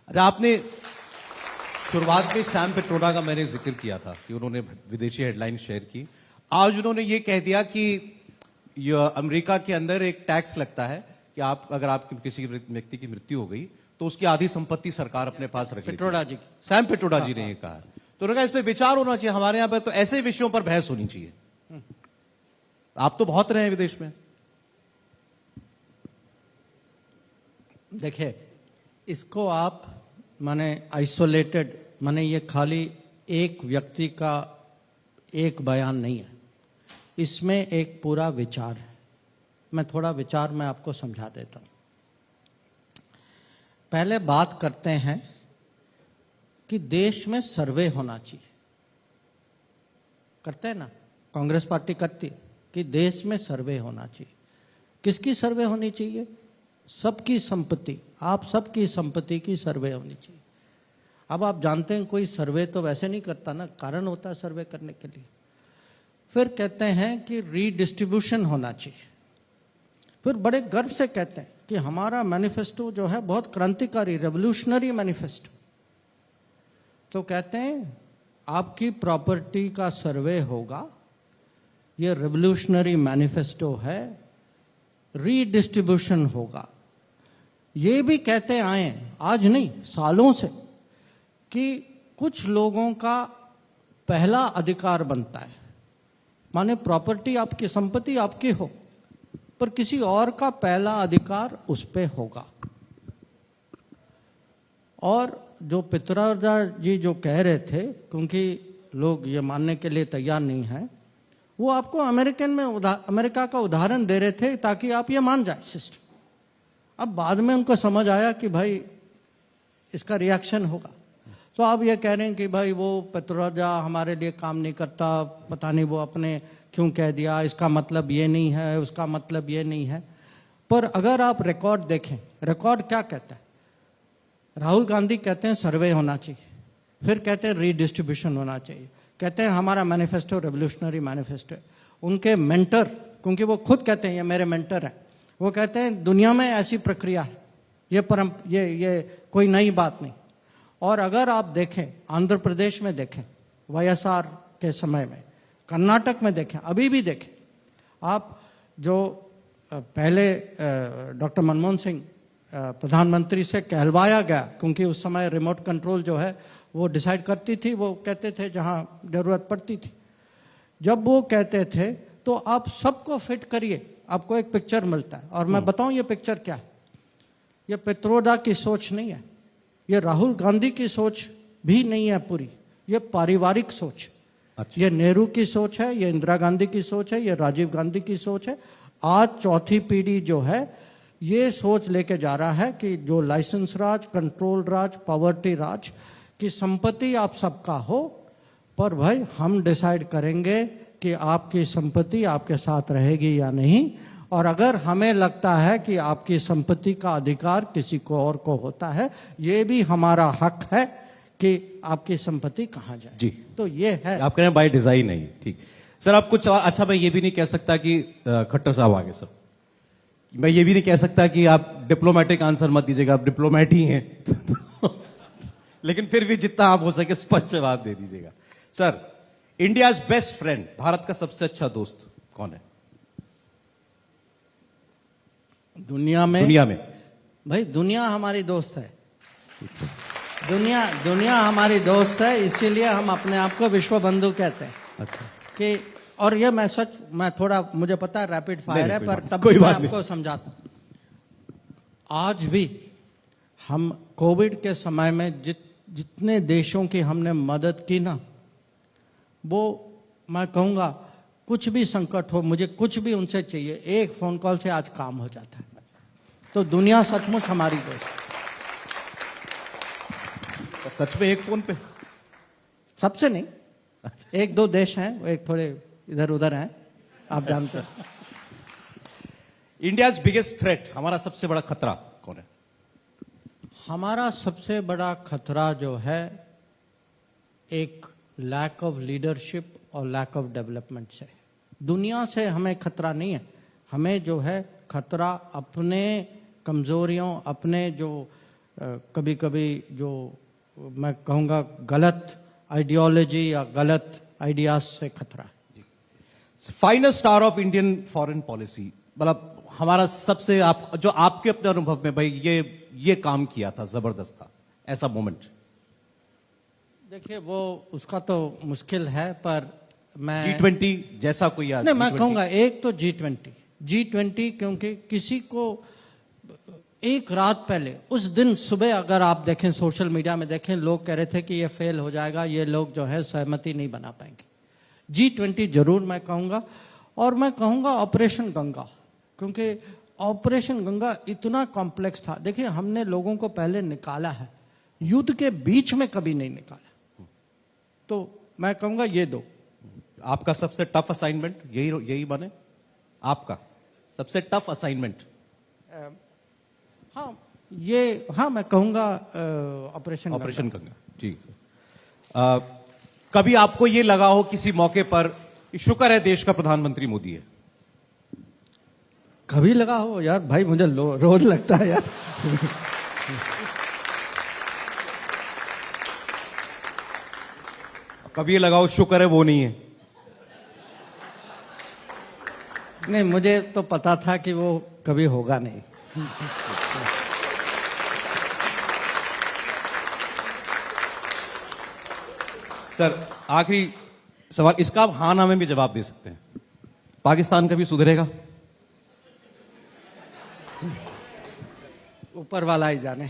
अच्छा, आपने शुरुआत में सैम पेट्रोडा का मैंने जिक्र किया था कि उन्होंने विदेशी हेडलाइन शेयर की। आज उन्होंने ये कह दिया कि अमेरिका के अंदर एक टैक्स लगता है कि अगर आपकी किसी व्यक्ति की मृत्यु हो गई तो उसकी आधी संपत्ति सरकार अपने पास रखेगी। पेट्रोडा जी, सैम पेट्रोडा जी ने ये कहा। तो उन्होंने कहा इस पे विचार होना चाहिए, हमारे यहां पर तो ऐसे विषयों पर बहस होनी चाहिए। आप तो बहुत रहे हैं विदेश में। देखिए, इसको आप माने आइसोलेटेड, माने ये खाली एक व्यक्ति का एक बयान नहीं है, इसमें एक पूरा विचार है। मैं थोड़ा विचार में आपको समझा देता हूं। पहले बात करते हैं कि देश में सर्वे होना चाहिए। करते हैं ना, कांग्रेस पार्टी करती है कि देश में सर्वे होना चाहिए। किसकी सर्वे होनी चाहिए? सबकी संपत्ति, आप सबकी संपत्ति की सर्वे होनी चाहिए। अब आप जानते हैं कोई सर्वे तो वैसे नहीं करता ना, कारण होता है सर्वे करने के लिए। फिर कहते हैं कि रीडिस्ट्रीब्यूशन होना चाहिए। फिर बड़े गर्व से कहते हैं कि हमारा मैनिफेस्टो जो है बहुत क्रांतिकारी, रेवोल्यूशनरी मैनिफेस्टो। तो कहते हैं आपकी प्रॉपर्टी का सर्वे होगा, ये रेवोल्यूशनरी मैनिफेस्टो है, रीडिस्ट्रीब्यूशन होगा। ये भी कहते आए, आज नहीं सालों से, कि कुछ लोगों का पहला अधिकार बनता है, माने प्रॉपर्टी आपकी, संपत्ति आपकी हो, पर किसी और का पहला अधिकार उस पे होगा। और जो पित्रोदा जी जो कह रहे थे, क्योंकि लोग ये मानने के लिए तैयार नहीं है, वो आपको अमेरिका का उदाहरण दे रहे थे ताकि आप ये मान जाए सिस्टम। अब बाद में उनको समझ आया कि भाई इसका रिएक्शन होगा, तो आप ये कह रहे हैं कि भाई वो पित्रोदा हमारे लिए काम नहीं करता, पता नहीं वो अपने क्यों कह दिया, इसका मतलब ये नहीं है, उसका मतलब ये नहीं है। पर अगर आप रिकॉर्ड देखें, रिकॉर्ड क्या कहता है? राहुल गांधी कहते हैं सर्वे होना चाहिए, फिर कहते हैं रीडिस्ट्रीब्यूशन होना चाहिए, कहते हैं हमारा मैनिफेस्टो रेवोल्यूशनरी मैनिफेस्टो है। उनके मेंटर, क्योंकि वो खुद कहते हैं ये मेरे मेंटर हैं, वो कहते हैं दुनिया में ऐसी प्रक्रिया है, ये कोई नई बात नहीं। और अगर आप देखें, आंध्र प्रदेश में देखें वाईएसआर के समय में, कर्नाटक में देखें, अभी भी देखें आप, जो पहले डॉक्टर मनमोहन सिंह प्रधानमंत्री से कहलवाया गया, क्योंकि उस समय रिमोट कंट्रोल जो है वो डिसाइड करती थी, वो कहते थे जहां जरूरत पड़ती थी। जब वो कहते थे तो आप सबको फिट करिए, आपको एक पिक्चर मिलता है। और मैं बताऊं ये पिक्चर क्या है? ये पित्रोदा की सोच नहीं है, ये राहुल गांधी की सोच भी नहीं है पूरी, ये पारिवारिक सोच। अच्छा। ये नेहरू की सोच है, ये इंदिरा गांधी की सोच है, ये राजीव गांधी की सोच है। आज चौथी पीढ़ी जो है ये सोच लेके जा रहा है कि जो लाइसेंस राज, कंट्रोल राज, पॉवर्टी राज की संपत्ति आप सबका हो, पर भाई हम डिसाइड करेंगे कि आपकी संपत्ति आपके साथ रहेगी या नहीं। और अगर हमें लगता है कि आपकी संपत्ति का अधिकार किसी को और को होता है, ये भी हमारा हक है कि आपकी संपत्ति कहाँ जाए। जी, तो ये है। आप कह रहे हैं बाय डिजाइन नहीं। ठीक सर, आप कुछ अच्छा, मैं ये भी नहीं कह सकता कि खट्टर साहब आगे सर, मैं ये भी नहीं कह सकता कि आप डिप्लोमेटिक आंसर मत दीजिएगा, आप डिप्लोमेट ही हैं लेकिन फिर भी जितना आप हो सके स्पष्ट जवाब दे दीजिएगा। Sir, India's best friend, Bharat का सबसे अच्छा दोस्त कौन है दुनिया में? भाई दुनिया हमारी दोस्त है, दुनिया हमारी दोस्त है, इसीलिए हम अपने आप को विश्व बंधु कहते हैं। अच्छा। कि और ये मैं थोड़ा, मुझे पता है रैपिड फायर है, पर तब मैं आपको समझाता हूं। आज भी हम कोविड के समय में जितने देशों की हमने मदद की ना, वो मैं कहूंगा कुछ भी संकट हो, मुझे कुछ भी उनसे चाहिए, एक फोन कॉल से आज काम हो जाता है। तो दुनिया सचमुच हमारी दोस्त है। सच में एक फोन पे? सबसे नहीं, एक दो देश हैं, वो एक थोड़े इधर उधर हैं, आप जानते हैं। इंडियाज बिगेस्ट थ्रेट, हमारा सबसे बड़ा खतरा कौन है? हमारा सबसे बड़ा खतरा जो है, एक लैक ऑफ लीडरशिप और लैक ऑफ डेवलपमेंट से। दुनिया से हमें खतरा नहीं है, हमें जो है खतरा अपने कमजोरियों, अपने जो कभी कभी जो मैं कहूँगा गलत आइडियोलॉजी या गलत आइडियाज से खतरा है। Final star of Indian foreign policy, मतलब हमारा सबसे आप जो आपके अपने अनुभव में भाई ये काम किया था, जबरदस्त था, ऐसा मोमेंट। देखिए वो उसका तो मुश्किल है, पर मैं G20 जैसा कोई याद? नहीं, मैं कहूंगा एक तो G20, क्योंकि किसी को एक रात पहले उस दिन सुबह अगर आप देखें सोशल मीडिया में देखें, लोग कह रहे थे कि ये फेल हो जाएगा, ये लोग जो है सहमति नहीं बना पाएंगे। G20 जरूर मैं कहूंगा, और मैं कहूंगा ऑपरेशन गंगा, क्योंकि ऑपरेशन गंगा इतना कॉम्प्लेक्स था। देखिए हमने लोगों को पहले निकाला है, युद्ध के बीच में कभी नहीं निकाला, तो मैं कहूंगा ये दो। आपका सबसे टफ असाइनमेंट यही बने, आपका सबसे टफ असाइनमेंट? हाँ मैं कहूंगा ऑपरेशन गंगा। ठीक सर। कभी आपको ये लगा हो किसी मौके पर कि शुक्र है देश का प्रधानमंत्री मोदी है? कभी लगा हो यार भाई, मुझे रोज लगता है यार। कभी ये लगा हो शुक्र है वो नहीं है? नहीं, मुझे तो पता था कि वो कभी होगा नहीं। सर आखिरी सवाल, इसका आप हाँ ना में भी जवाब दे सकते हैं। पाकिस्तान कभी सुधरेगा? ऊपर वाला ही जाने।